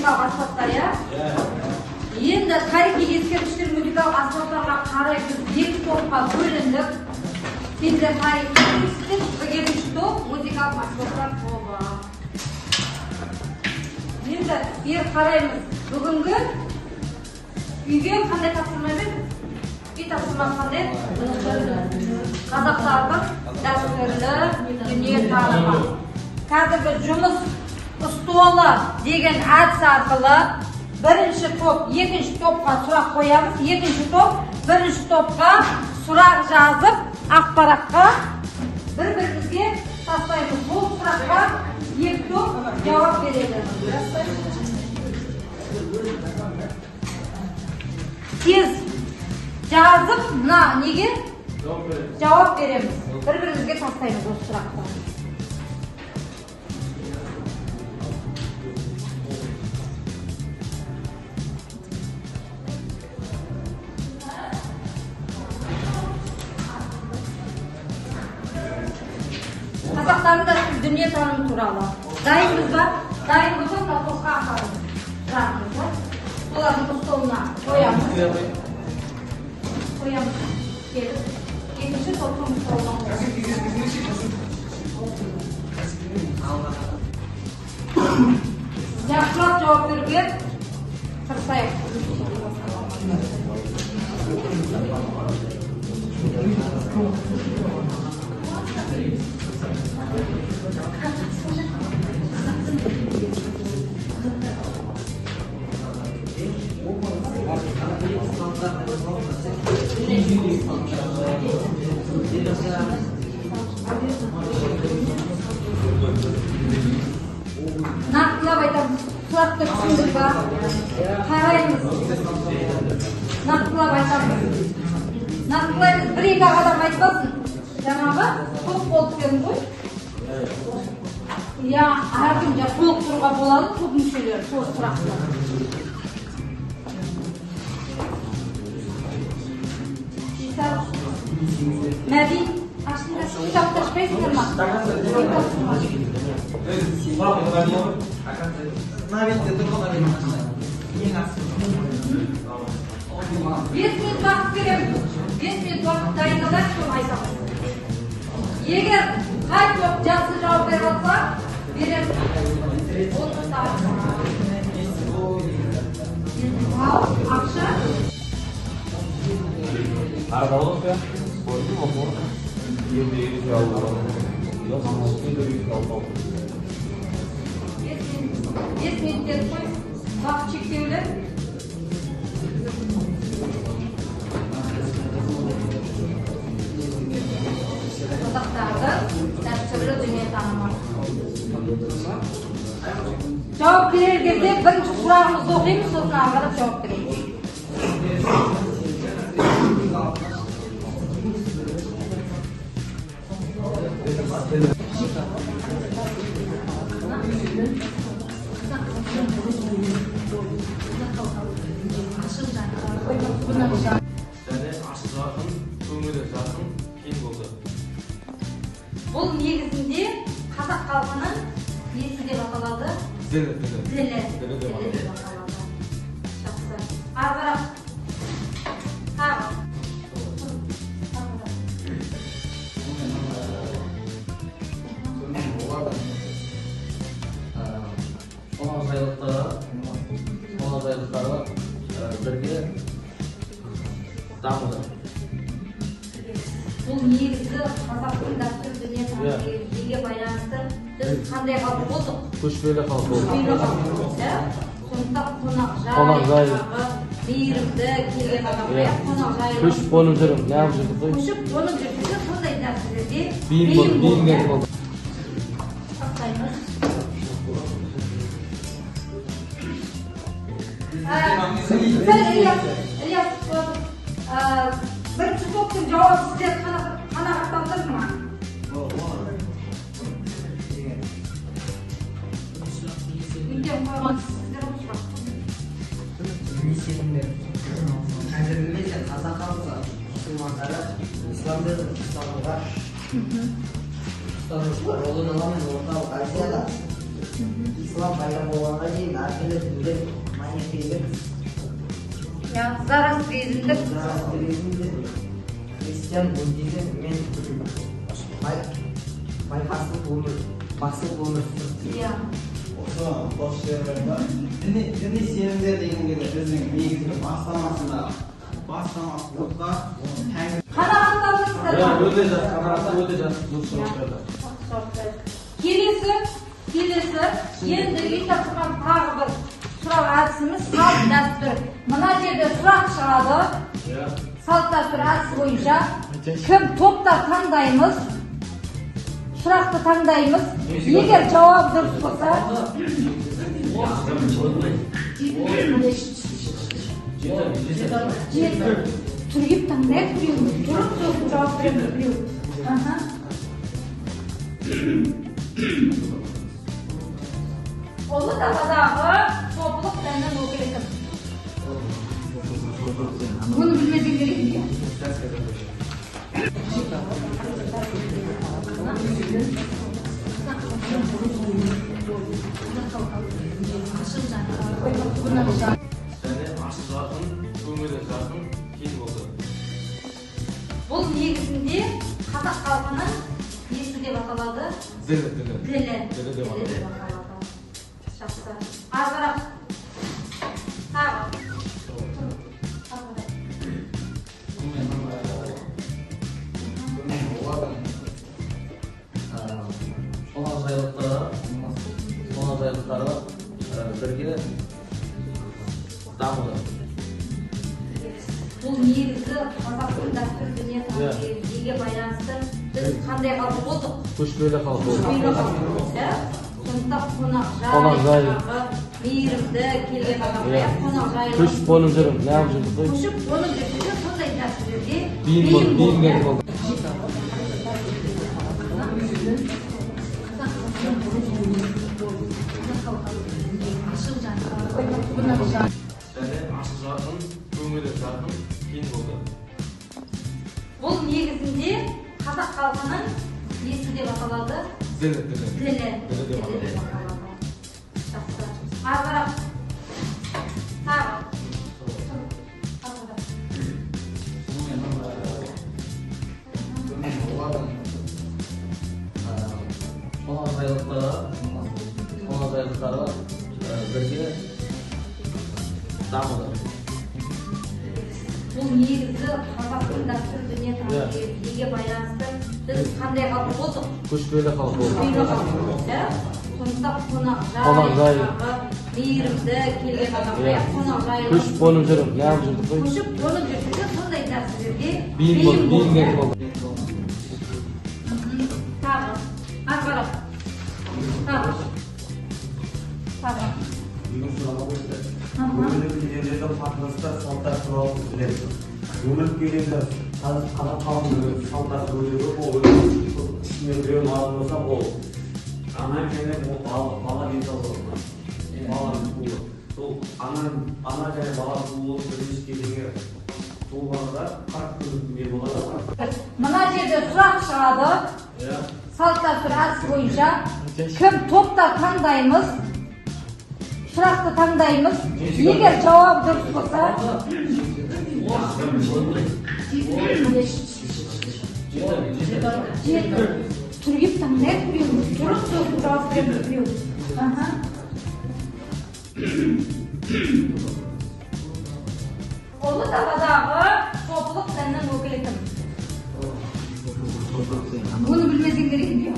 музыкалық аспаптар, иә? Енді тарихи ескерткіштер музыкалық аспаптарға қарай біз екі топқа бөліндік. Сендер тарихи ескерткіштер, бірінші топ музыкалық аспаптар тобы. Енді бері қараймыз. Бүгінгі үйге қандай тапсырма бердік? Үй тапсырма қандай? Қазақтардың дәстүрлі дүниетанымы. Қазіргі жұмыс столы деген әдіс арқылы бірінші топ, екінші топқа сұрақ қоямыз. Екінші топ, бірінші топқа сұрақ жазып, ақпаратқа бір-бірімізге тастаймыз. Бұл сұраққа екі топ жауап береді. Тез жазып, мына неге жауап береміз. Бір-бірімізге тастаймыз осы сұраққа. Қазақтардың дәстүрлі дүниетанымы туралы. Дайынбыз ба? Дайын болса, мына топқа атамыз. Жағымызды. Олардың столына қоямыз. Қоямыз. Келіп. Екінші топтың столына қоямыз. Жақсылап жауап беруге тырысайық. Нақтылап айтамыз. Сұрақты түсіндік ба? Қараймыз. Нақтылап айтамыз. Нақтылаймыз. Бір-екі адам айтпасын. Жаңағы топ болып берін ғой. Я әркім толық тұруға болады, топ мүшелері, сол сұрақты. Мәди, ашында кітапты ашпайсыңдар ма? Бес минут уақыт береміз. 5 минут уақыт дайындалар, соны айтамыз. Егер қай топ жақсы жауап беріп алса, береміз. Ақша? Аралықта спорттың оқуы ендегі алды. 5 минут дедік қой, уақыт шектеулі. Қазақтардың дәстүрлі дүниетанымы. Жауап берер кезде бірінші сұрағымызды оқимыз, сосын ары қарап жауап береміз. Бұл негізінде қазақ халқының несі деп аталады? Зілі. Зілі деп аталады. Жақсы. Ары қарап. Тағы. Қонақжайлықтары бірге дамыды. Бұл негізі қазақтың дәстүрлі дүниетанымына байланысты біз қандай халық болдық? Көшпелі халық болдық. Сондықтан қонақжай, мейірімді келген адамға қонақжай. Көшіп қонып жүріп, неғып жүрдік қой? Көшіп қонып жүргенде сондай нәрселерде бейім болды. Тастаймыз. Ильяс, бірінші топтың жауабы сіздер қанағаттандырды ма? Мүлдем қойған сіздер ұмытпақ. Қазіргі кезде қазақ халқы мұсылмандары исламды ұстануға ұстанушылар, ол орталық азияда ислам пайда болғанға дейін әртүрлі діндер манихейлік, Зороастризмдік, христиан, буддизм мен байқасып өмір сүрді. иә. Осы қос жерлерде діни сенімдер деген кезде біздің негізгі бастамасында отқа Қанағаттандыңыздар ма? Өте жақсы, қанағаты өте жақсы. Дұрыс жауап берді. Келесі, енді үй тапсырған тағы бір сұрақ әдісіміз салт дәстүр. Мына жерде сұрақ шығады. Салт дәстүр әдісі бойынша кім топта таңдаймыз, сұрақты таңдаймыз. Егер жауап дұрыс болса, түргеп таңдайық біреу, тұрып сосын жауап береміз біреу. Ұлы Даладағы шопылық дәннің өкілі кім? Bunu bilmediğin gerekiyor. Бұл негізінде қазақ халқының несі деп аталады? Ділі. Тілі деп аталады. Жақсы. Арғырақ. Тағы. Қонақжайлықтары бірге дамыды. Бұл негізі қазақтың дәстүр дүние тәрбиеге байланысты біз қандай халық болдық? Көшпелі халық болды. Сондықтан қонақжай, мейірімді келген адамға қонақжайлы. Көшіп қонып жүріп, не қылып жүрдік қой? Көшіп қонып жүргенде сондай дәстүрге Бейім керек болды. Бұл негізінде қазақ халқының несі деп аталады? Ділі. Тілі деп аталады. Жақсы. Арғырақ. Тағы. Қонақжайлықтары бірге дамыды. Бұл негізі қазақтың дәстүр дүние тәрбиеге байланысты біз қандай халық болдық? Көшпелі халық болды. Сондықтан Қонақжай. қонақжай, мейірімді келген адамға қонақжайлы. Көшіп қонып жүріп, не қылып жүрдік қой? Көшіп қонып жүргенде сондай дәстүрге Бейім керек болды. Тағы. Арғырақ. Тағы. Өмірлік жерлерді қатынастар салттар туралы білеміз. Өмірлік жерлерде қазақ халқының салттар бөлігі ол ішіне біреу алып болса ол ана және бала денсаулығы. Сол ана және бала туылып бірінші кезеңге туылғанда қатты не болады. Мына жерде сұрақ шығады. Салт дәстүр әдісі бойынша кім топта таңдаймыз, сұрақты таңдаймыз. Егер жауап дұрыс болса, түргеп таңдайық біреу, тұрып сосын жауап береміз біреу. Ұлы Даладағы шопылық дәннің өкілі кім? Bunu bilmediğin gerekiyor.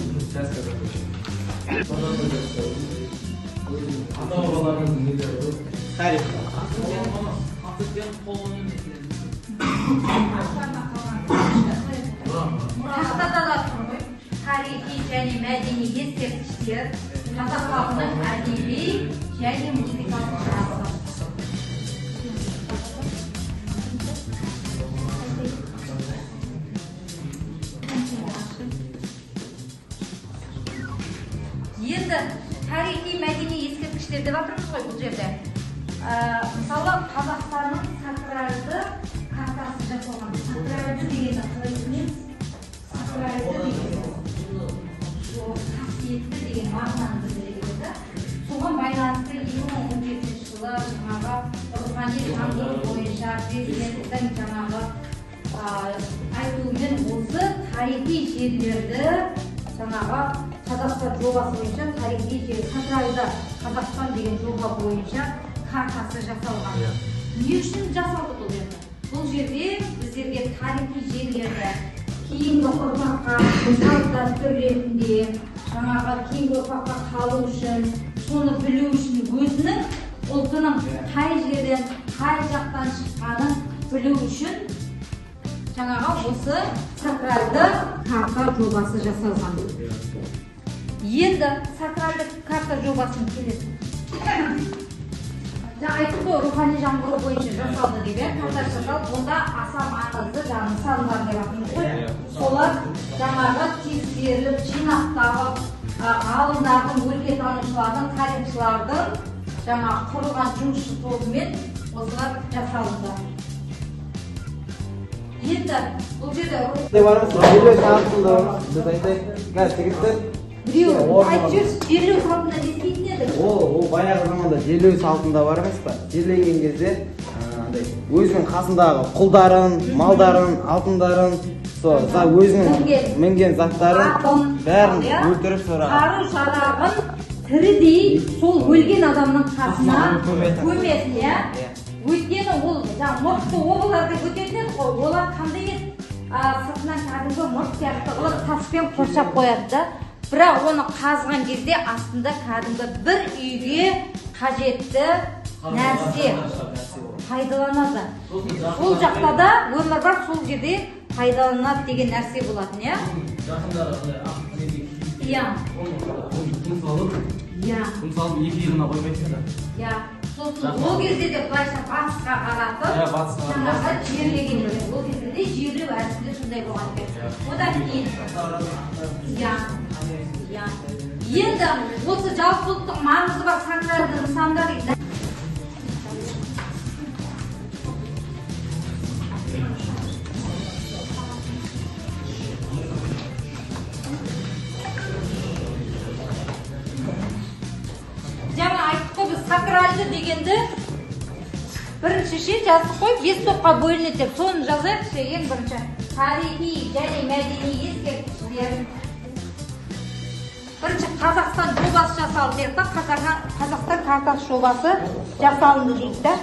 Тақтада да тұр ғой. Тарихи және мәдени ескерткіштер, қазақ халқының әдеби және музыкалық мұрасы. Енді тарихи мәдени ескерткіштер деп жатырмыз ғой бұл жерде. Мысалы Қазақстанның сакралды картасы жасалған. Сакралды дегенді қалай түсінеміз? Сакралды деген қасиетті деген мағынаны білдіреді. Соған жаңғыру бойынша президенттің жаңағы айтуымен осы тарихи жерлерді жаңағы Қазақстан жобасы бойынша тарихи жер сакралды Қазақстан деген жоба бойынша картасы жасалған. Не үшін жасалды бұл жерде? Бұл жерде біздерге тарихи жерлерді кейінгі ұрпаққа салт дәстүр ретінде жаңағы кейінгі ұрпаққа қалу үшін, соны білу үшін өзінің ұлтының қай жерден, қай жақтан шыққанын білу үшін жаңағы осы сакралды карта жобасы жасалған. Енді сакралды карта жобасын келесі. Айтып қой, рухани жаңғыру бойынша жасалды деген карта жасалып, онда аса маңызды жаңағы нысандар деп атаймыз ғой. Солар жаңағы тексеріліп, жинақталып, ғалымдардың, өлкетанушылардың, тарихшылардың жаңағы құрылған жұмысшы тобымен осылар жасалды. Енді бұл жерде жерлеу салтында біз айтайық. Қазір жігіттер біреу айтып жүрсіз, жерлеу салтында не істейтін еді? ол баяғы заманда жерлеу салтында бар емес па? Жерленген кезде өзінің қасындағы құлдарын, малдарын, алтындарын, өзінің мінген заттарын бәрін өлтіріп қару-жарағын тірідей сол өлген адамның қасына көмесін, иә? Өйткені ол мұртты обаларды көтеретін еді ғой, олар қандай еді? Сыртынан кәдімгі мұрт сияқты қылып таспен қоршап қояды да. Бірақ оны қазған кезде астында кәдімгі бір үйге қажетті нәрсе пайдаланады. Сол жақта да өмір бар, сол жерде пайдаланады деген нәрсе болатын, иә? Иә. Күн салып екі иығына қоймайтын еді. Иә. Ол кезде де былайша батысқа қаратып, жаңағы жерлеген еді. Ол кезде де жерлеу әдісінде сондай болған екен. Одан кейін енді осы жалпы ұлттық маңызы бар сакралды нысандар дейді. Жаңа айттық қой, біз сакралды дегенді біріншіше жаздық қой, 5 топқа бөлінеді деп. Соны жазайықшы. Ең бірінші тарихи және мәдени ескерткіштер. Бірінші Қазақстан жобасы жасалды дейді да, Қазақстан картасы жобасы жасалынды дейді да.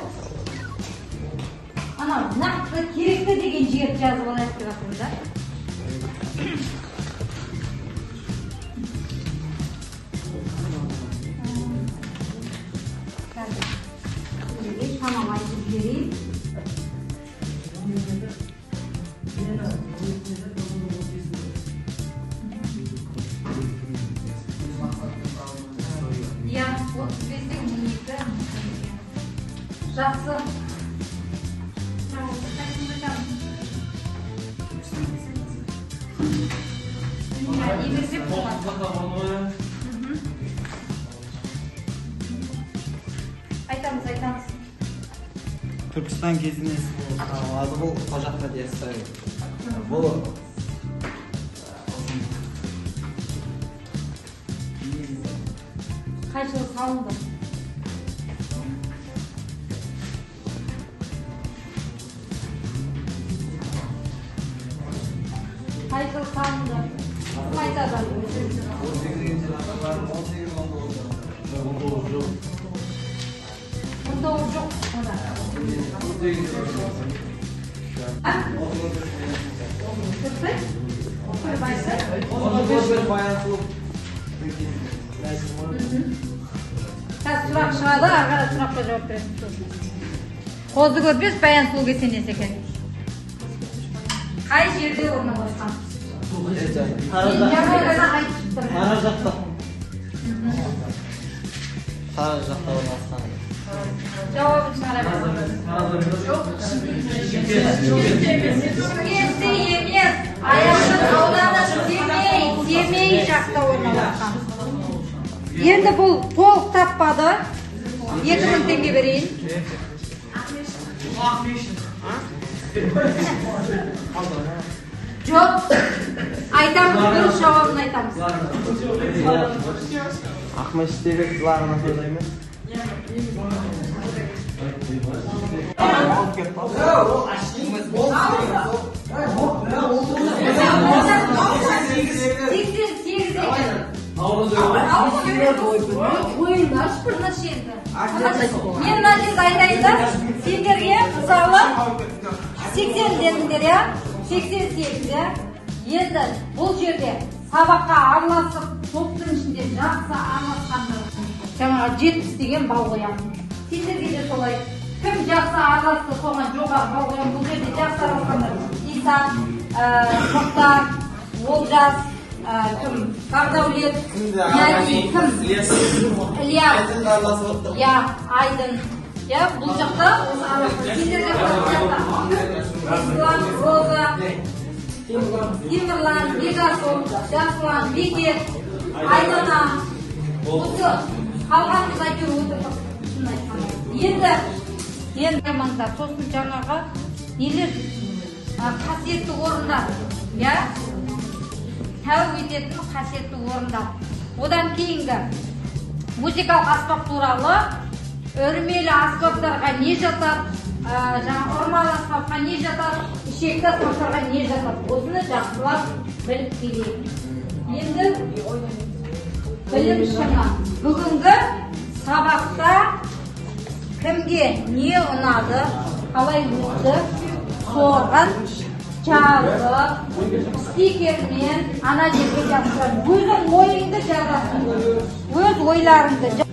Анау нақты керекті деген жерді жазып алайық деп жатырмыз да. Tamam, айтып жіберейін. Иә, 35-тен 12. Жақсы. Айтамыз. Түркістан кезінесі алады бұл қожаққа дейсі. Бұл қай жылы салынды? Қай жылы салынды? Кім айтады? 19 жоқ. Сұрақ шығады, ағара сұраққа жауап бересің. Қозы көрпес баян сұлу кесенесі екен. Қай жерде орналасқан? Қара жақта орналасқан. Жауабын шығара бересің. Шымкентте емес, Аяшын ауданы Семей жақта орналасқан. Енді бұл толық таппады. 2000 теңге берейін. Жоқ. Айтамыз, дұрыс жауабын айтамыз. Ақмешіттегі зылағына қойдай ма? Ойында ешбір енді. Мен мына жерде айтайын да, сендерге мысалы 80 дедіңдер я, 88 я. Енді бұл жерде сабаққа араласып, топтың ішінде жақсы араласқандар. Жаңағы 70 деген бал қоямын. Сендерге де солай. Кім жақсы араласты, соған жоғары бал қоямын. Бұл жерде жақсы араласқандар. Иса, Тоқтар, Олжас, кім? Бақдәулет, яғни кім? Ильяс, я, Айдын. Я бұл жақта осы араласты. Сендерге Ислам, Роза, Темірлан, Бекасов, Жасұлан, Бекет, Айдана. Осы қалғанымыз айтып отырдық. Енді маңдар, сосын жаңағы нелер қасиетті орындар, я тәуіп ететін қасиетті орындар. Одан кейінгі музыкалық аспап туралы өрмелі аспаптарға не жатады, жаңа ұрмалы аспапқа не жатады, ішекті аспаптарға не жатады. Осыны жақсылап біліп келейік. Енді білім шыңы. Бүгінгі сабақта кімге не ұнады, қалай өтті, соған жазып, стикермен ана жерге жазып, өзің ойыңды жазасың, өз ойларыңды